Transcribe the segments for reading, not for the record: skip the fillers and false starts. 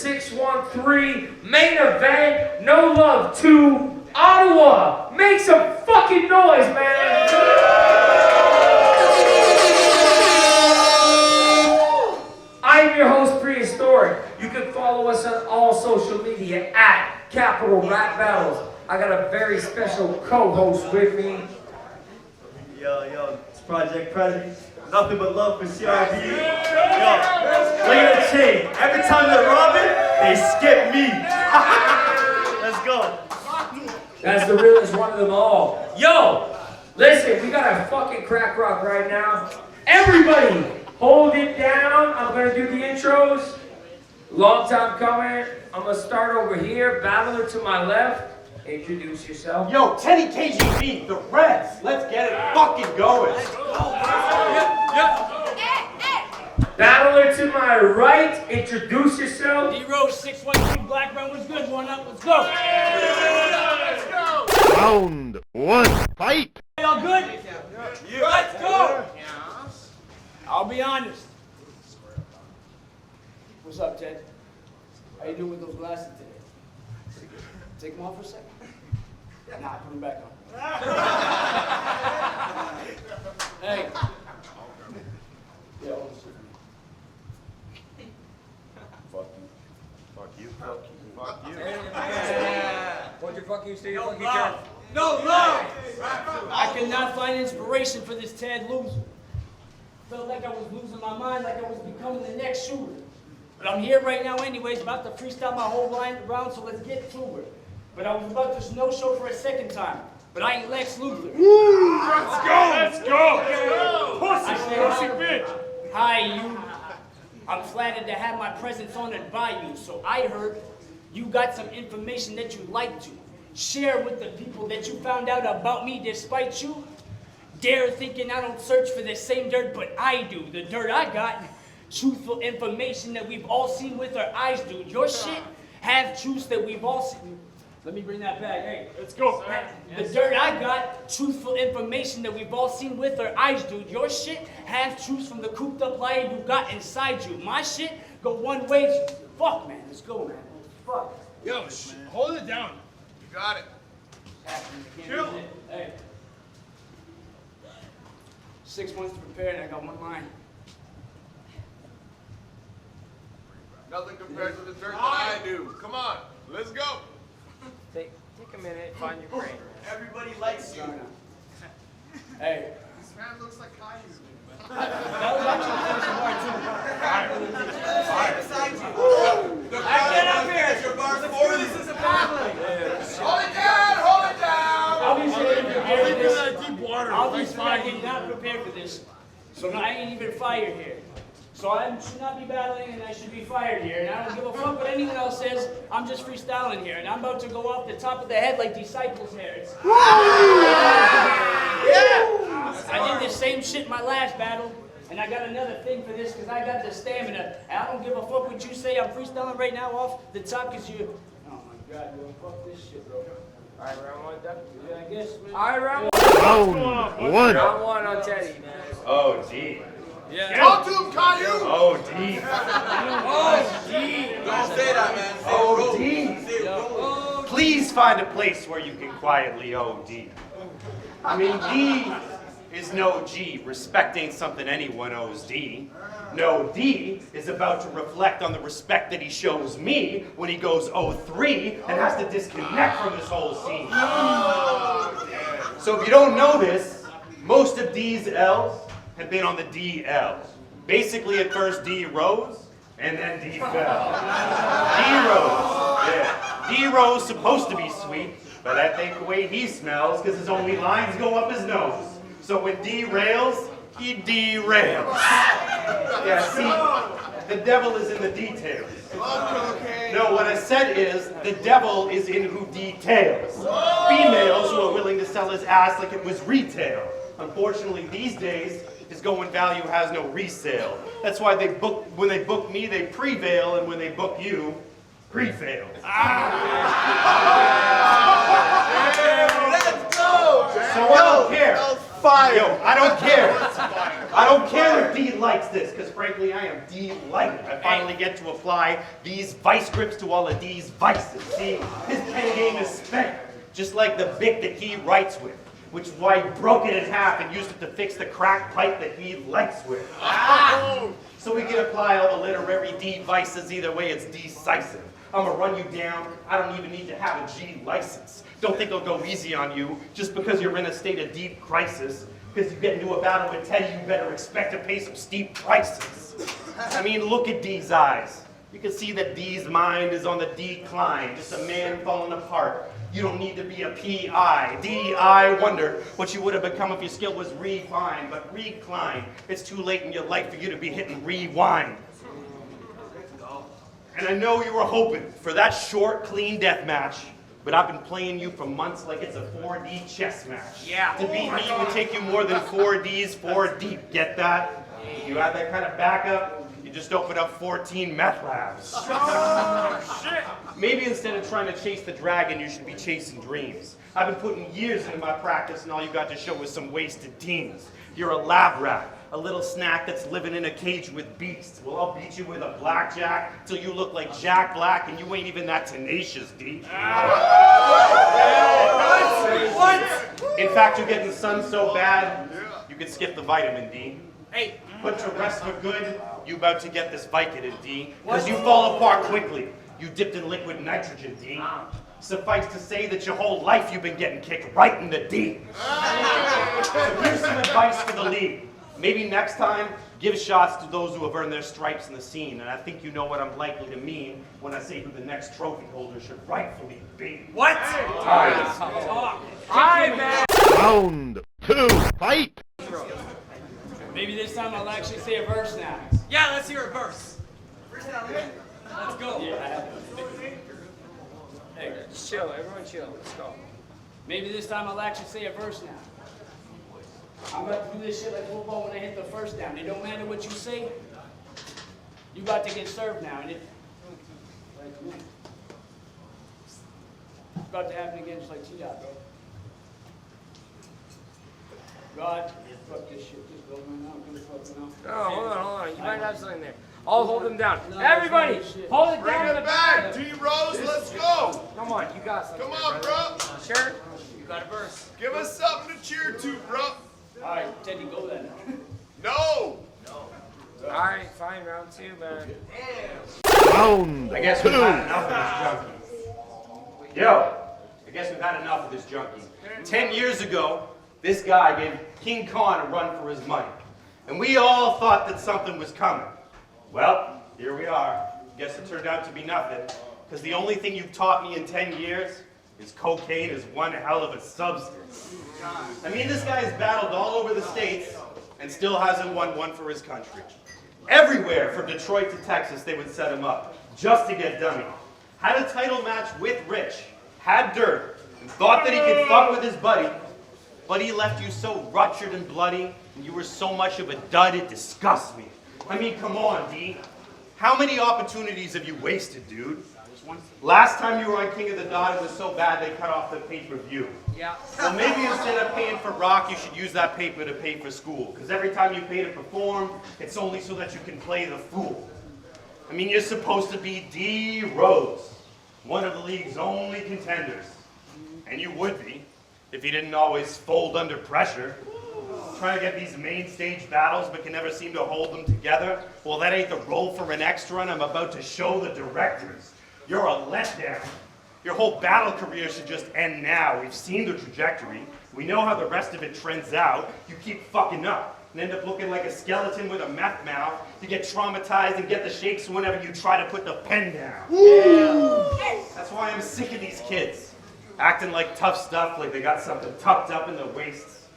613 main event, No Love 2, Ottawa. Make some fucking noise, man. I'm your host, Prehistoric. You can follow us on all social media at Capital Rap Battles. I got a very special co-host with me. Yo, it's Project President. Nothing but love for CRB. Yo, look at the chain. Every time they rob it, they skip me. Let's go. That's the realest one of them all. Yo, listen, we got a fucking crack rock right now. Everybody, hold it down. I'm gonna do the intros. Long time coming. I'm gonna start over here. Battler to my left. Introduce yourself. Yo, Teddy KGB, the Reds. Let's get it fucking going. Battler to my right. Introduce yourself. D-Rose 613 Black Brown was good. One up. Let's go. Let's go. Round one, fight. Y'all good? Yeah. Let's go. I'll be honest. What's up, Ted? How you doing with those glasses today? Take them off for a second. Nah, put them back on. Hey. Yeah, hold on. Fuck you. Fuck you. Fuck you. Fuck you. What your fuck you say? No love. No love. I cannot find inspiration for this Ted loser. Felt like I was losing my mind, like I was becoming the next shooter. But I'm here right now anyways, about to freestyle my whole line round, so let's get to it. But I was about to no-show for a second time. But I ain't Lex Luthor. Let's go. Let's go. Pussy bitch. Hi, you. I'm flattered to have my presence honored by you. So I heard you got some information that you'd like to share with the people that you found out about me despite you. Dare thinking I don't search for the same dirt, but I do. The dirt I got, truthful information that we've all seen with our eyes, dude. Your shit have truths that we've all seen. Let me bring that back. Hey, Let's go. the dirt I got, truthful information that we've all seen with our eyes, dude. Your shit have truths from the cooped up lion you got inside you. My shit go one way. Fuck, man. Let's go, man. Fuck. Yo, hold it down. You got it. Chill. Hey. 6 months to prepare and I got one line. Nothing compared to the dirt that I do. Come on, let's go. Take a minute, find your brain. Everybody likes you. Hey. This man looks like Caillou. That was actually the first bar too. Get up here. Your bar 40. This is a battling. Hold it down. Hold it down. Obviously, I didn't prepare for this. Deep water. Obviously, I did not prepare for this. So I ain't even fired here. So I should not be battling and I should be fired here. And I don't give a fuck what anyone else says. I'm just freestyling here. And I'm about to go off the top of the head like Disciples' hairs. I did the same shit in my last battle. And I got another thing for this because I got the stamina. And I don't give a fuck what you say. I'm freestyling right now off the top because you... Oh my God, bro. Fuck this shit, bro. Alright, round one done. Yeah, I guess, man. Alright, round one. Round one. Round one on Teddy, man. Oh, D. Yeah. Talk to him, Caillou. Oh, D. Don't say that, man. Say Oh, roll. D. Say roll. Please find a place where you can quietly OD. I mean, D is no G. Respect ain't something anyone owes D. No, D is about to reflect on the respect that he shows me when he goes 03 and has to disconnect from this whole scene. So if you don't know this, most of D's L's have been on the DL. Basically, at first D rose, and then D fell. D-Rose, yeah. D-Rose supposed to be sweet, but I think the way he smells, because his only lines go up his nose. So when D rails, he derails. Yeah, see, the devil is in the details. No, what I said is, the devil is in who details. Females who are willing to sell his ass like it was retail. Unfortunately, these days, his going value has no resale. That's why when they book me, they prevail, and when they book you, pre-fail. Let's go. So I don't care. fire! Yo, I don't care. I don't care if D likes this, because frankly, I am delighted. I finally get to apply these vice grips to all of D's vices. See, his pen game is spent, just like the bic that he writes with, which is why he broke it in half and used it to fix the crack pipe that he likes with. So we can apply all the literary D vices, either way it's decisive. I'm gonna run you down, I don't even need to have a G license. Don't think I'll go easy on you just because you're in a state of deep crisis. Because you get into a battle with Teddy, you better expect to pay some steep prices. I mean, look at D's eyes. You can see that D's mind is on the decline, just a man falling apart. You don't need to be a P.I. D, I wonder what you would have become if your skill was refined, but recline. It's too late in your life for you to be hitting rewind. And I know you were hoping for that short, clean death match, but I've been playing you for months like it's a 4D chess match. Yeah. To beat me would take you more than 4 Ds, 4 deep. Get that? If you have that kind of backup, you just open up 14 meth labs. Oh, shit. Maybe instead of trying to chase the dragon, you should be chasing dreams. I've been putting years into my practice, and all you got to show is some wasted teens. You're a lab rat, a little snack that's living in a cage with beasts. Well, I'll beat you with a blackjack till you look like Jack Black, and you ain't even that tenacious, D. What? In fact, you're getting sun so bad, you could skip the vitamin D. Hey. Put to rest for good, you about to get this Vicodin, D. Because you fall apart quickly. You dipped in liquid nitrogen, D. Suffice to say that your whole life you've been getting kicked right in the D. So here's some advice for the league. Maybe next time, give shots to those who have earned their stripes in the scene. And I think you know what I'm likely to mean when I say who the next trophy holder should rightfully be. What? Hi, man. Round 2, fight! Maybe this time I'll actually say a verse now. Yeah, let's hear a verse. Let's go. Yeah. Hey, just chill. Everyone chill. Let's go. Maybe this time I'll actually say a verse now. I'm about to do this shit like football when I hit the first down. It don't matter what you say. You got to get served now, and it. It's about to happen again, just like T-Dot, bro. God, fuck this shit. Just go, man. I'm gonna fuck now. Oh, hold on. You might have something there. I'll hold them down. Everybody, hold it Bring down. it back, D-Rose, let's go! Come on, you got something. Come on, bro! Sure? You got a verse. Give us something to cheer to, bro! All right, Teddy, go then. No! Alright, fine, round 2, man. Round I guess we've had enough of this junkie. Yo, I guess we've had enough of this junkie. 10 years ago, this guy gave King Kong a run for his money. And we all thought that something was coming. Well, here we are. Guess it turned out to be nothing. Because the only thing you've taught me in 10 years is cocaine is one hell of a substance. I mean, this guy's battled all over the states and still hasn't won one for his country. Everywhere from Detroit to Texas, they would set him up just to get dummy. Had a title match with Rich, had dirt, and thought that he could fuck with his buddy, but he left you so ruptured and bloody, and you were so much of a dud, it disgusts me. I mean, come on, D. How many opportunities have you wasted, dude? Last time you were on King of the Dot, it was so bad they cut off the pay-per-view. Yeah. Well, maybe instead of paying for rock, you should use that paper to pay for school. Because every time you pay to perform, it's only so that you can play the fool. I mean, you're supposed to be D-Rose, one of the league's only contenders. And you would be, if you didn't always fold under pressure. Trying to get these main stage battles, but can never seem to hold them together. Well, that ain't the role for an extra, and I'm about to show the directors. You're a letdown. Your whole battle career should just end now. We've seen the trajectory. We know how the rest of it trends out. You keep fucking up and end up looking like a skeleton with a meth mouth. You get traumatized and get the shakes whenever you try to put the pen down. Yeah. That's why I'm sick of these kids. Acting like tough stuff, like they got something tucked up in their waists.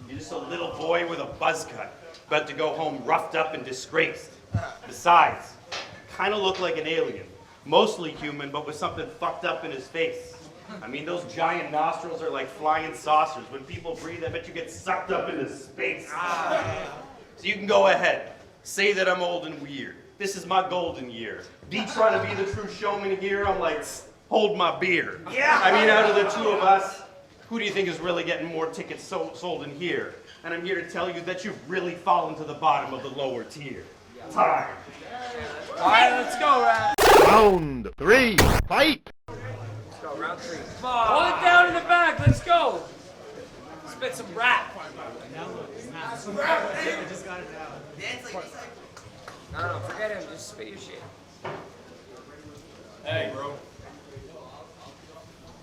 You're just a little boy with a buzz cut, about to go home roughed up and disgraced. Besides, kind of look like an alien. Mostly human, but with something fucked up in his face. I mean, those giant nostrils are like flying saucers. When people breathe, I bet you get sucked up into space. So you can go ahead. Say that I'm old and weird. This is my golden year. D trying to be the true showman here, I'm like, hold my beer. Yeah. I mean, out of the two of us, who do you think is really getting more tickets sold in here? and I'm here to tell you that you've really fallen to the bottom of the lower tier. Time. All right, let's go, Rat. Round 3, fight! Let's go, round 3. Hold it down in the back. Let's go. Spit some rap. No, forget him. Just spit your shit. Hey, bro.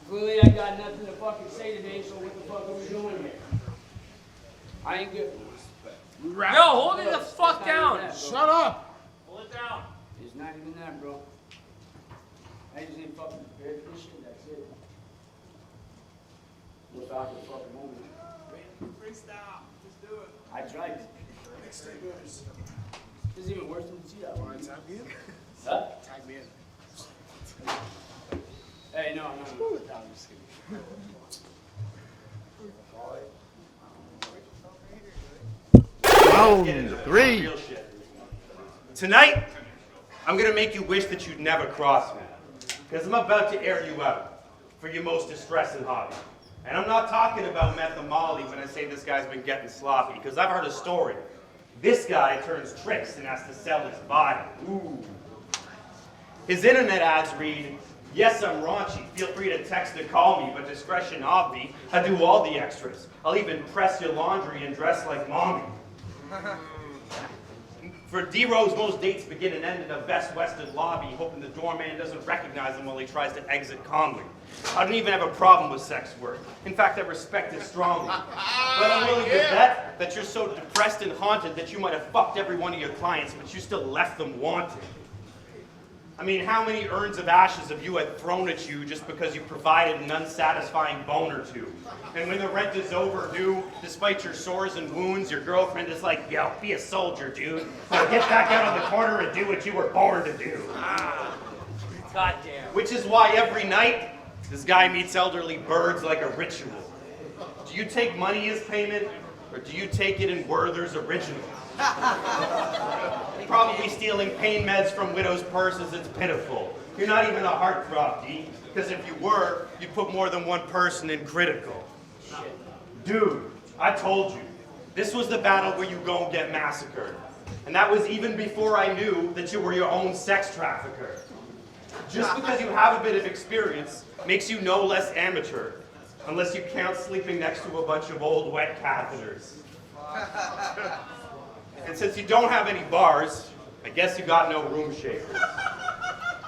Clearly, I got nothing to fucking say today, so what the fuck are we doing here? I ain't good. Yo, hold it the fuck down. Shut up. Hold it down. It's not even that, bro. I just ain't fucking prepared for this shit, that's it. We'll talk in a fucking moment. Freestyle. Let's do it. I tried. This is even worse than the cheetah. Tag me in. Huh? Tag me in. Hey, no. I'm just kidding. Round Get into 3, real shit. Tonight, I'm gonna make you wish that you'd never crossed me. Because I'm about to air you out for your most distressing hobby. And I'm not talking about meth and Molly when I say this guy's been getting sloppy, because I've heard a story. This guy turns tricks and has to sell his body. Ooh. His internet ads read, "Yes, I'm raunchy. Feel free to text or call me, but discretion obvi. I do all the extras. I'll even press your laundry and dress like mommy." For D-Rose, most dates begin and end in a Best Western lobby, hoping the doorman doesn't recognize him while he tries to exit calmly. I don't even have a problem with sex work. In fact, I respect it strongly. But I'm willing to bet that you're so depressed and haunted that you might have fucked every one of your clients, but you still left them wanting. I mean, how many urns of ashes have you had thrown at you just because you provided an unsatisfying bone or two? And when the rent is overdue, despite your sores and wounds, your girlfriend is like, "Yo, be a soldier, dude. Now get back out of the corner and do what you were born to do." Goddamn. Which is why every night, this guy meets elderly birds like a ritual. Do you take money as payment, or do you take it in Werther's Original? Probably stealing pain meds from widows' purses, it's pitiful. You're not even a heartthrob, D, because if you were, you'd put more than one person in critical. Dude, I told you, this was the battle where you go and get massacred. And that was even before I knew that you were your own sex trafficker. Just because you have a bit of experience makes you no less amateur, unless you count sleeping next to a bunch of old wet catheters. And since you don't have any bars, I guess you got no room shakers.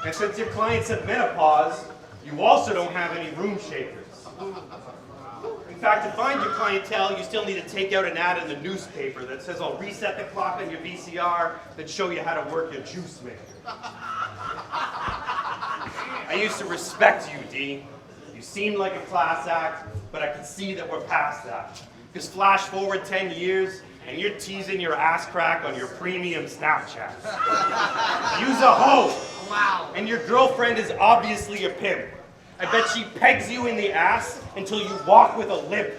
And since your client's at menopause, you also don't have any room shakers. In fact, to find your clientele, you still need to take out an ad in the newspaper that says, "I'll reset the clock on your VCR, then show you how to work your juice maker." I used to respect you, D. You seemed like a class act, but I can see that we're past that. Just flash forward 10 years, and you're teasing your ass crack on your premium Snapchat. Use a hoe. Wow. And your girlfriend is obviously a pimp. I bet she pegs you in the ass until you walk with a limp.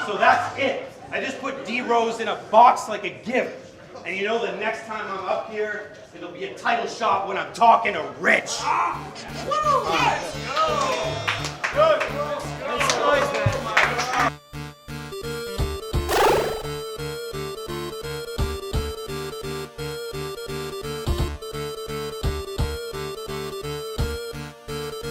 So that's it. I just put D-Rose in a box like a gift. And you know the next time I'm up here, it'll be a title shot when I'm talking to Rich. Let's go. Good. Let's go.